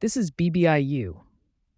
This is BBIU,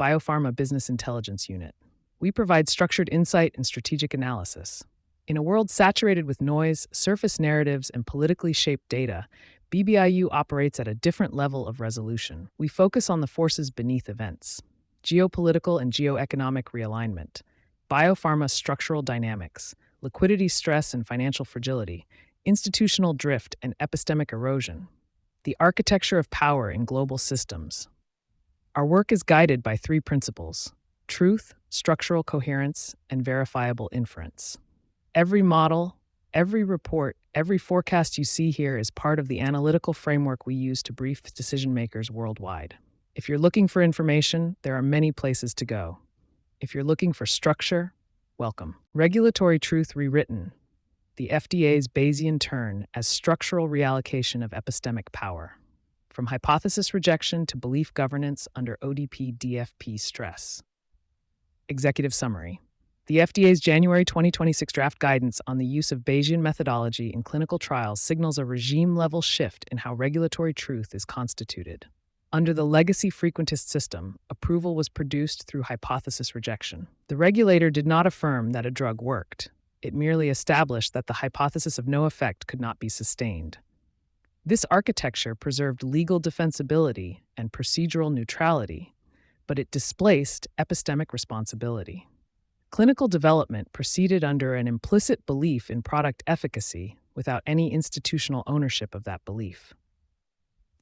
Biopharma Business Intelligence Unit. We provide structured insight and strategic analysis. In a world saturated with noise, surface narratives, and politically shaped data, BBIU operates at a different level of resolution. We focus on the forces beneath events: geopolitical and geoeconomic realignment, biopharma structural dynamics, liquidity stress and financial fragility, institutional drift and epistemic erosion, the architecture of power in global systems. Our work is guided by three principles: truth, structural coherence, and verifiable inference. Every model, every report, every forecast you see here is part of the analytical framework we use to brief decision makers worldwide. If you're looking for information, there are many places to go. If you're looking for structure, welcome. Regulatory truth rewritten: the FDA's Bayesian turn as structural reallocation of epistemic power. From hypothesis rejection to belief governance under ODP-DFP stress. Executive summary. The FDA's January 2026 draft guidance on the use of Bayesian methodology in clinical trials signals a regime-level shift in how regulatory truth is constituted. Under the legacy frequentist system, approval was produced through hypothesis rejection. The regulator did not affirm that a drug worked. It merely established that the hypothesis of no effect could not be sustained. This architecture preserved legal defensibility and procedural neutrality, but it displaced epistemic responsibility. Clinical development proceeded under an implicit belief in product efficacy without any institutional ownership of that belief.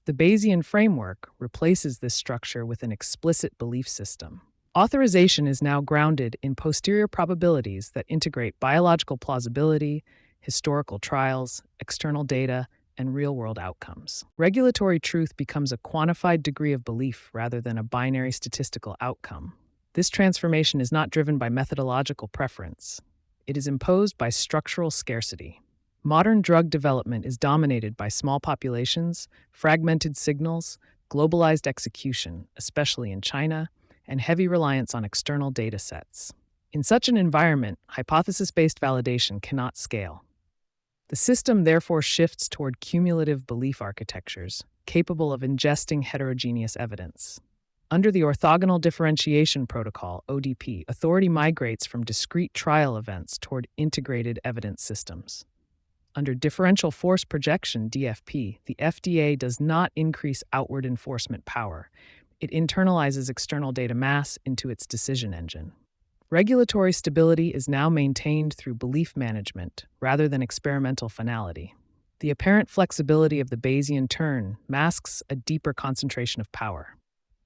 The Bayesian framework replaces this structure with an explicit belief system. Authorization is now grounded in posterior probabilities that integrate biological plausibility, historical trials, external data, and real-world outcomes. Regulatory truth becomes a quantified degree of belief rather than a binary statistical outcome. This transformation is not driven by methodological preference. It is imposed by structural scarcity. Modern drug development is dominated by small populations, fragmented signals, globalized execution, especially in China, and heavy reliance on external datasets. In such an environment, hypothesis-based validation cannot scale. The system therefore shifts toward cumulative belief architectures, capable of ingesting heterogeneous evidence. Under the orthogonal differentiation protocol, ODP, authority migrates from discrete trial events toward integrated evidence systems. Under differential force projection, DFP, the FDA does not increase outward enforcement power. It internalizes external data mass into its decision engine. Regulatory stability is now maintained through belief management rather than experimental finality. The apparent flexibility of the Bayesian turn masks a deeper concentration of power.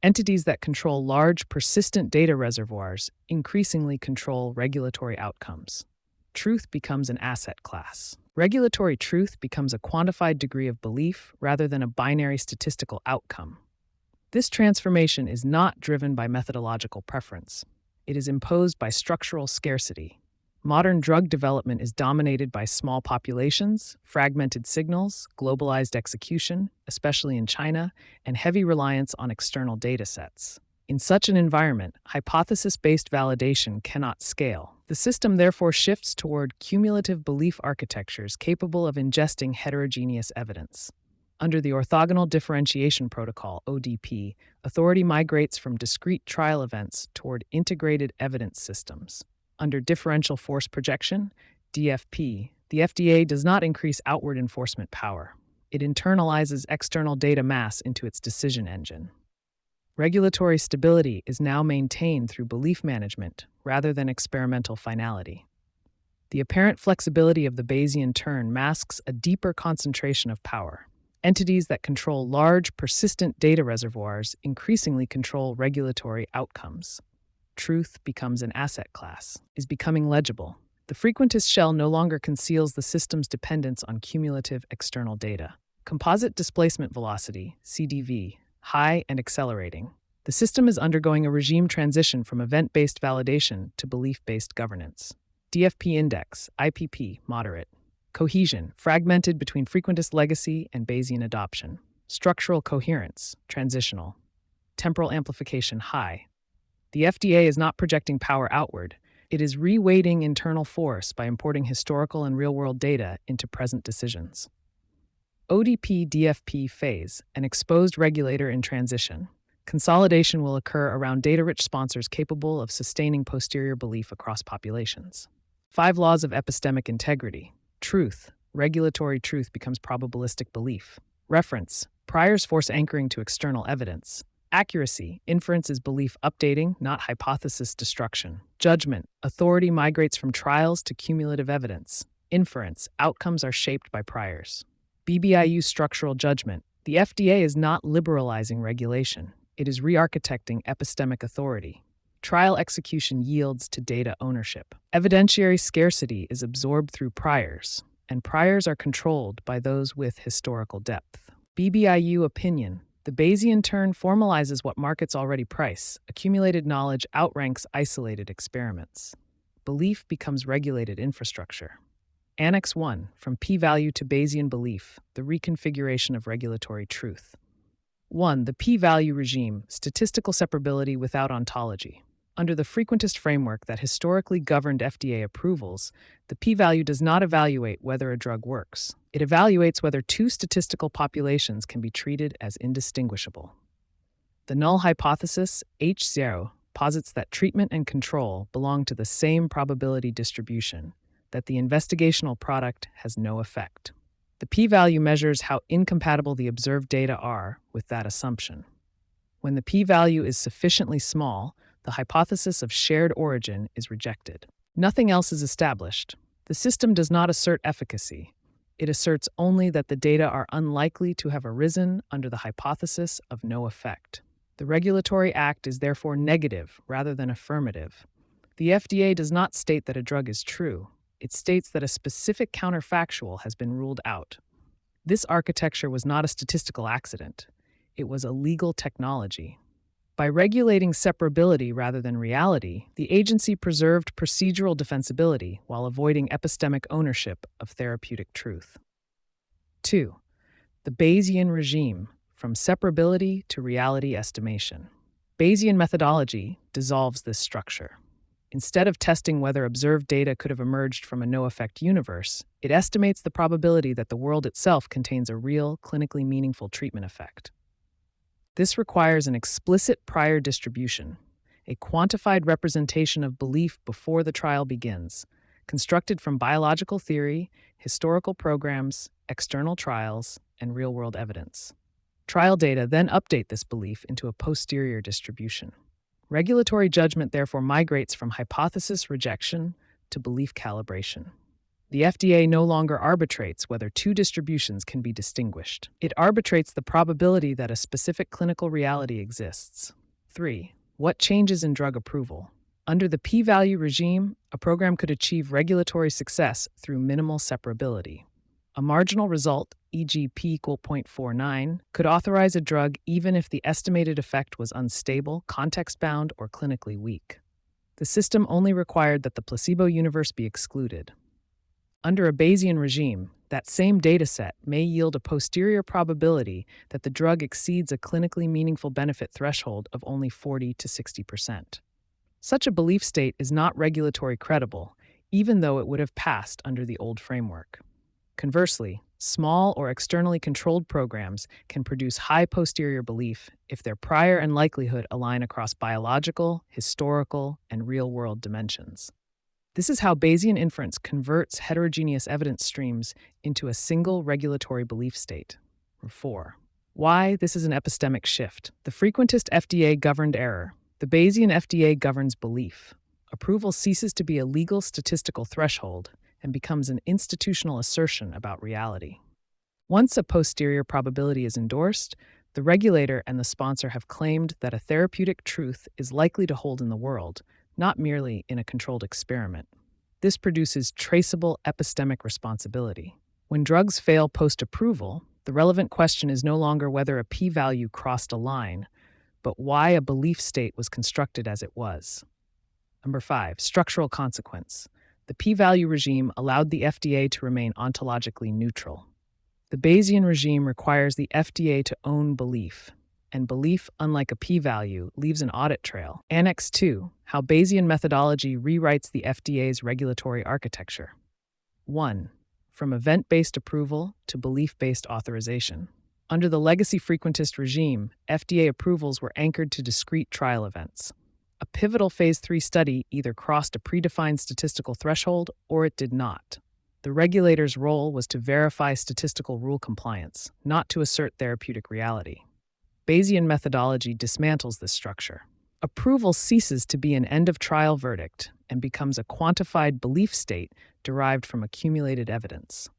Entities that control large, persistent data reservoirs increasingly control regulatory outcomes. Truth becomes an asset class. Regulatory truth becomes a quantified degree of belief rather than a binary statistical outcome. This transformation is not driven by methodological preference. It is imposed by structural scarcity. Modern drug development is dominated by small populations, fragmented signals, globalized execution, especially in China, and heavy reliance on external datasets. In such an environment, hypothesis-based validation cannot scale. The system therefore shifts toward cumulative belief architectures capable of ingesting heterogeneous evidence. Under the orthogonal differentiation protocol, ODP, authority migrates from discrete trial events toward integrated evidence systems. Under differential force projection, DFP, the FDA does not increase outward enforcement power. It internalizes external data mass into its decision engine. Regulatory stability is now maintained through belief management rather than experimental finality. The apparent flexibility of the Bayesian turn masks a deeper concentration of power. Entities that control large, persistent data reservoirs increasingly control regulatory outcomes. Truth becomes an asset class, is becoming legible. The frequentist shell no longer conceals the system's dependence on cumulative external data. Composite displacement velocity, CDV, high and accelerating. The system is undergoing a regime transition from event-based validation to belief-based governance. DFP index, IPP, moderate. Cohesion, fragmented between frequentist legacy and Bayesian adoption. Structural coherence, transitional. Temporal amplification, high. The FDA is not projecting power outward. It is reweighting internal force by importing historical and real-world data into present decisions. ODP-DFP phase, an exposed regulator in transition. Consolidation will occur around data-rich sponsors capable of sustaining posterior belief across populations. 5 laws of epistemic integrity. Truth. Regulatory truth becomes probabilistic belief. Reference. Priors force anchoring to external evidence. Accuracy. Inference is belief updating, not hypothesis destruction. Judgment. Authority migrates from trials to cumulative evidence. Inference. Outcomes are shaped by priors. BBIU structural judgment. The FDA is not liberalizing regulation. It is re-architecting epistemic authority. Trial execution yields to data ownership. Evidentiary scarcity is absorbed through priors, and priors are controlled by those with historical depth. BBIU opinion. The Bayesian turn formalizes what markets already price. Accumulated knowledge outranks isolated experiments. Belief becomes regulated infrastructure. Annex 1. From p-value to Bayesian belief, the reconfiguration of regulatory truth. 1. The p-value regime, statistical separability without ontology. Under the frequentist framework that historically governed FDA approvals, the p-value does not evaluate whether a drug works. It evaluates whether two statistical populations can be treated as indistinguishable. The null hypothesis, H0, posits that treatment and control belong to the same probability distribution, that the investigational product has no effect. The p-value measures how incompatible the observed data are with that assumption. When the p-value is sufficiently small, the hypothesis of shared origin is rejected. Nothing else is established. The system does not assert efficacy. It asserts only that the data are unlikely to have arisen under the hypothesis of no effect. The regulatory act is therefore negative rather than affirmative. The FDA does not state that a drug is true. It states that a specific counterfactual has been ruled out. This architecture was not a statistical accident. It was a legal technology. By regulating separability rather than reality, the agency preserved procedural defensibility while avoiding epistemic ownership of therapeutic truth. 2. The Bayesian regime, from separability to reality estimation. Bayesian methodology dissolves this structure. Instead of testing whether observed data could have emerged from a no-effect universe, it estimates the probability that the world itself contains a real, clinically meaningful treatment effect. This requires an explicit prior distribution, a quantified representation of belief before the trial begins, constructed from biological theory, historical programs, external trials, and real-world evidence. Trial data then update this belief into a posterior distribution. Regulatory judgment therefore migrates from hypothesis rejection to belief calibration. The FDA no longer arbitrates whether two distributions can be distinguished. It arbitrates the probability that a specific clinical reality exists. 3. What changes in drug approval? Under the p-value regime, a program could achieve regulatory success through minimal separability. A marginal result, e.g. p equal 0.49, could authorize a drug even if the estimated effect was unstable, context-bound, or clinically weak. The system only required that the placebo universe be excluded. Under a Bayesian regime, that same dataset may yield a posterior probability that the drug exceeds a clinically meaningful benefit threshold of only 40 to 60%. Such a belief state is not regulatory credible, even though it would have passed under the old framework. Conversely, small or externally controlled programs can produce high posterior belief if their prior and likelihood align across biological, historical, and real-world dimensions. This is how Bayesian inference converts heterogeneous evidence streams into a single regulatory belief state. 4. Why this is an epistemic shift. The frequentist FDA governed error. The Bayesian FDA governs belief. Approval ceases to be a legal statistical threshold and becomes an institutional assertion about reality. Once a posterior probability is endorsed, the regulator and the sponsor have claimed that a therapeutic truth is likely to hold in the world, not merely in a controlled experiment. This produces traceable epistemic responsibility. When drugs fail post-approval, the relevant question is no longer whether a p-value crossed a line, but why a belief state was constructed as it was. 5. Structural consequence. The p-value regime allowed the FDA to remain ontologically neutral. The Bayesian regime requires the FDA to own belief, and belief, unlike a p-value, leaves an audit trail. Annex 2. How Bayesian methodology rewrites the FDA's regulatory architecture. 1. From event-based approval to belief-based authorization. Under the legacy frequentist regime, FDA approvals were anchored to discrete trial events. A pivotal Phase 3 study either crossed a predefined statistical threshold or it did not. The regulator's role was to verify statistical rule compliance, not to assert therapeutic reality. Bayesian methodology dismantles this structure. Approval ceases to be an end-of-trial verdict and becomes a quantified belief state derived from accumulated evidence.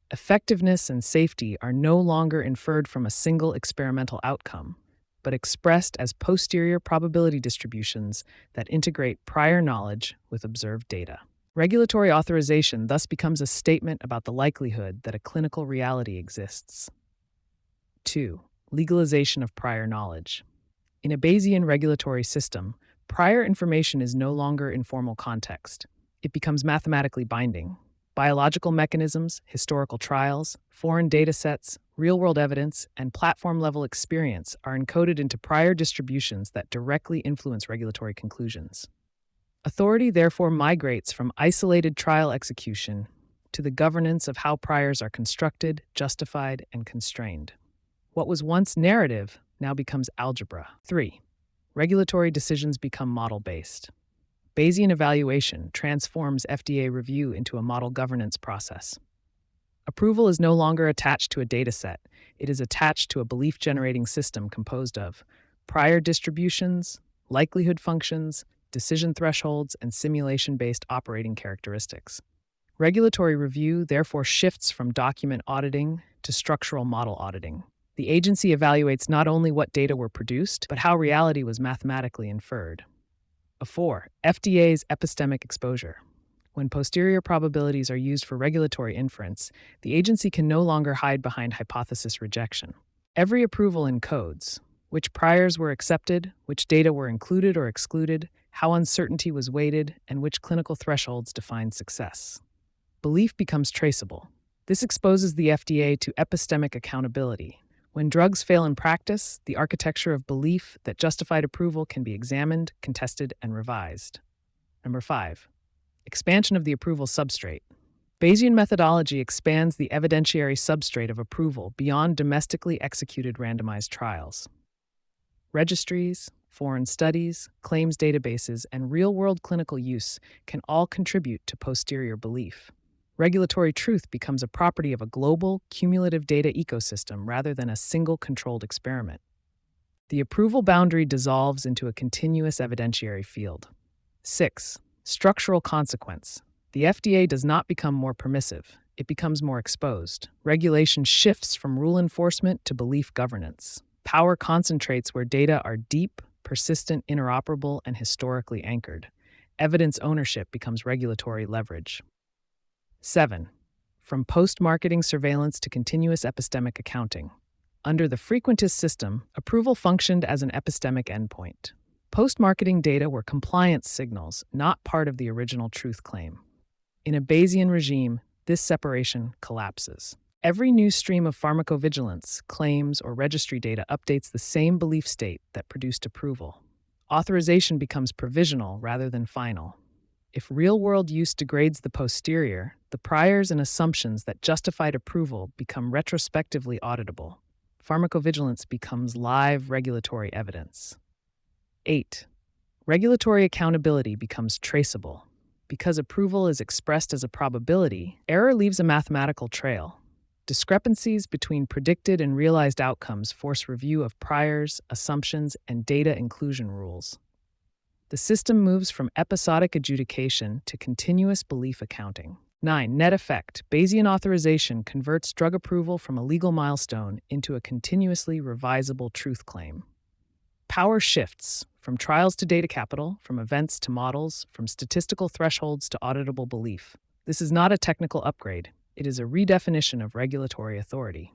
Effectiveness and safety are no longer inferred from a single experimental outcome, but expressed as posterior probability distributions that integrate prior knowledge with observed data. Regulatory authorization thus becomes a statement about the likelihood that a clinical reality exists. 2. Legalization of prior knowledge. In a Bayesian regulatory system, prior information is no longer informal context. It becomes mathematically binding. Biological mechanisms, historical trials, foreign datasets, real-world evidence, and platform-level experience are encoded into prior distributions that directly influence regulatory conclusions. Authority therefore migrates from isolated trial execution to the governance of how priors are constructed, justified, and constrained. What was once narrative now becomes algebra. 3. Regulatory decisions become model-based. Bayesian evaluation transforms FDA review into a model governance process. Approval is no longer attached to a dataset. It is attached to a belief-generating system composed of prior distributions, likelihood functions, decision thresholds, and simulation-based operating characteristics. Regulatory review therefore shifts from document auditing to structural model auditing. The agency evaluates not only what data were produced, but how reality was mathematically inferred. 4. FDA's epistemic exposure. When posterior probabilities are used for regulatory inference, the agency can no longer hide behind hypothesis rejection. Every approval encodes which priors were accepted, which data were included or excluded, how uncertainty was weighted, and which clinical thresholds defined success. Belief becomes traceable. This exposes the FDA to epistemic accountability. When drugs fail in practice, the architecture of belief that justified approval can be examined, contested, and revised. 5. Expansion of the approval substrate. Bayesian methodology expands the evidentiary substrate of approval beyond domestically executed randomized trials. Registries, foreign studies, claims databases, and real-world clinical use can all contribute to posterior belief. Regulatory truth becomes a property of a global, cumulative data ecosystem rather than a single controlled experiment. The approval boundary dissolves into a continuous evidentiary field. 6. Structural consequence. The FDA does not become more permissive. It becomes more exposed. Regulation shifts from rule enforcement to belief governance. Power concentrates where data are deep, persistent, interoperable, and historically anchored. Evidence ownership becomes regulatory leverage. 7. From post-marketing surveillance to continuous epistemic accounting. Under the frequentist system, approval functioned as an epistemic endpoint. Post-marketing data were compliance signals, not part of the original truth claim. In a Bayesian regime, this separation collapses. Every new stream of pharmacovigilance, claims, or registry data updates the same belief state that produced approval. Authorization becomes provisional rather than final. If real-world use degrades the posterior, the priors and assumptions that justified approval become retrospectively auditable. Pharmacovigilance becomes live regulatory evidence. 8. Regulatory accountability becomes traceable. Because approval is expressed as a probability, error leaves a mathematical trail. Discrepancies between predicted and realized outcomes force review of priors, assumptions, and data inclusion rules. The system moves from episodic adjudication to continuous belief accounting. 9. Net effect. Bayesian authorization converts drug approval from a legal milestone into a continuously revisable truth claim. Power shifts from trials to data capital, from events to models, from statistical thresholds to auditable belief. This is not a technical upgrade. It is a redefinition of regulatory authority.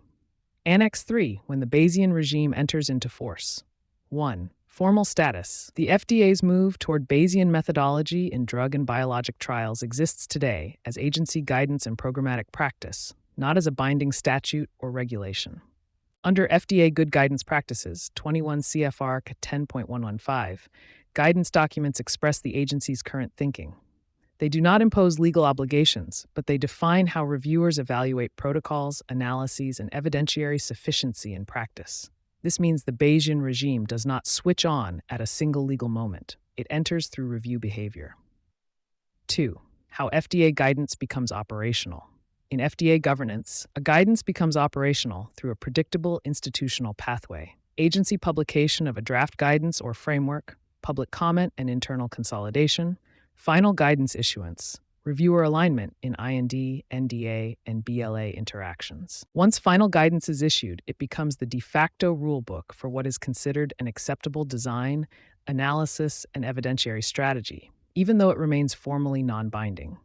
Annex 3, when the Bayesian regime enters into force. 1. Formal status. The FDA's move toward Bayesian methodology in drug and biologic trials exists today as agency guidance and programmatic practice, not as a binding statute or regulation. Under FDA Good Guidance Practices, 21 CFR 10.115, guidance documents express the agency's current thinking. They do not impose legal obligations, but they define how reviewers evaluate protocols, analyses, and evidentiary sufficiency in practice. This means the Bayesian regime does not switch on at a single legal moment. It enters through review behavior. 2. How FDA guidance becomes operational. In FDA governance, a guidance becomes operational through a predictable institutional pathway. Agency publication of a draft guidance or framework, public comment and internal consolidation, final guidance issuance, reviewer alignment in IND, NDA, and BLA interactions. Once final guidance is issued, it becomes the de facto rulebook for what is considered an acceptable design, analysis, and evidentiary strategy, even though it remains formally non-binding.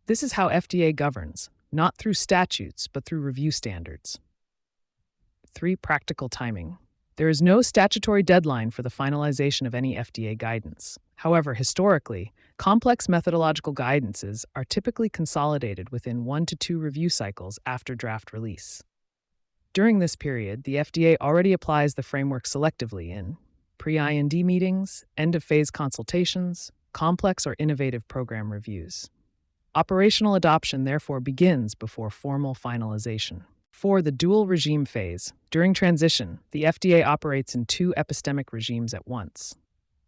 This is how FDA governs, not through statutes, but through review standards. 3. Practical timing. There is no statutory deadline for the finalization of any FDA guidance. However, historically, complex methodological guidances are typically consolidated within 1 to 2 review cycles after draft release. During this period, the FDA already applies the framework selectively in pre-IND meetings, end-of-phase consultations, complex or innovative program reviews. Operational adoption therefore begins before formal finalization. 4. The dual regime phase. During transition, the FDA operates in 2 epistemic regimes at once.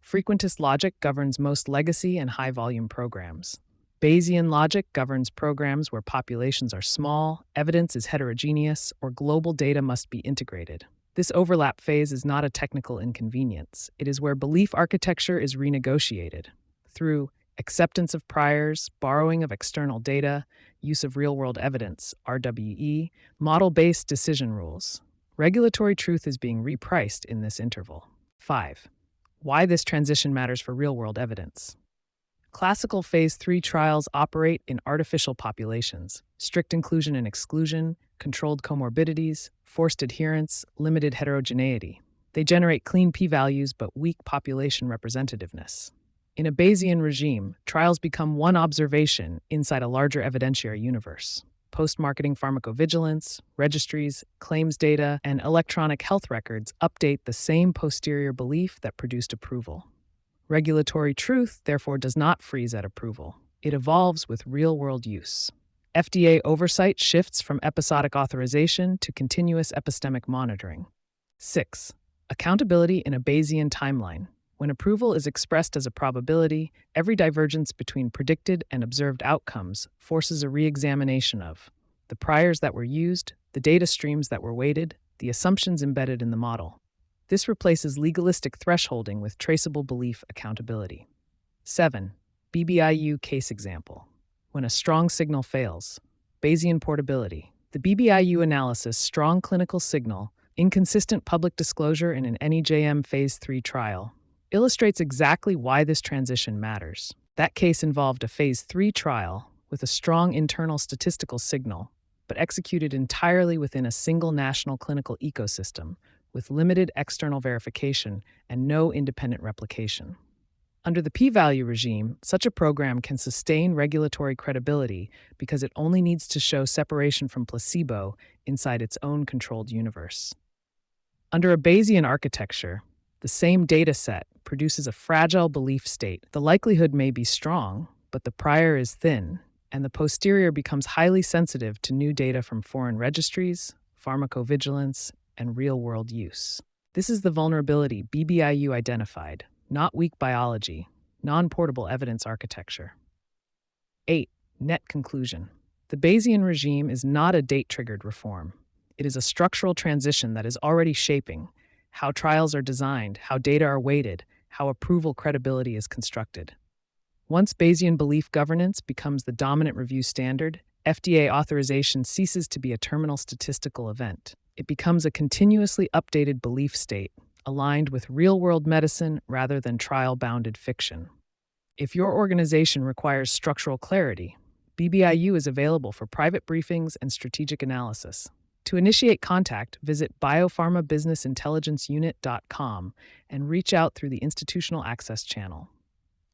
Frequentist logic governs most legacy and high-volume programs. Bayesian logic governs programs where populations are small, evidence is heterogeneous, or global data must be integrated. This overlap phase is not a technical inconvenience. It is where belief architecture is renegotiated through acceptance of priors, borrowing of external data, use of real-world evidence, RWE, model-based decision rules. Regulatory truth is being repriced in this interval. 5. Why this transition matters for real-world evidence. Classical Phase 3 trials operate in artificial populations, strict inclusion and exclusion, controlled comorbidities, forced adherence, limited heterogeneity. They generate clean p-values but weak population representativeness. In a Bayesian regime, trials become one observation inside a larger evidentiary universe. Post-marketing pharmacovigilance, registries, claims data, and electronic health records update the same posterior belief that produced approval. Regulatory truth, therefore, does not freeze at approval. It evolves with real-world use. FDA oversight shifts from episodic authorization to continuous epistemic monitoring. 6. Accountability in a Bayesian timeline. When approval is expressed as a probability, every divergence between predicted and observed outcomes forces a re-examination of the priors that were used, the data streams that were weighted, the assumptions embedded in the model. This replaces legalistic thresholding with traceable belief accountability. 7. BBIU case example. When a strong signal fails. Bayesian portability. The BBIU analysis strong clinical signal, inconsistent public disclosure in an NEJM Phase 3 trial, illustrates exactly why this transition matters. That case involved a Phase 3 trial with a strong internal statistical signal, but executed entirely within a single national clinical ecosystem, with limited external verification and no independent replication. Under the p-value regime, such a program can sustain regulatory credibility because it only needs to show separation from placebo inside its own controlled universe. Under a Bayesian architecture, the same dataset produces a fragile belief state. The likelihood may be strong, but the prior is thin, and the posterior becomes highly sensitive to new data from foreign registries, pharmacovigilance, and real-world use. This is the vulnerability BBIU identified, not weak biology, non-portable evidence architecture. 8. Net conclusion. The Bayesian regime is not a date-triggered reform. It is a structural transition that is already shaping how trials are designed, how data are weighted, how approval credibility is constructed. Once Bayesian belief governance becomes the dominant review standard, FDA authorization ceases to be a terminal statistical event. It becomes a continuously updated belief state, aligned with real-world medicine rather than trial-bounded fiction. If your organization requires structural clarity, BBIU is available for private briefings and strategic analysis. To initiate contact, visit biopharmabusinessintelligenceunit.com and reach out through the Institutional Access channel.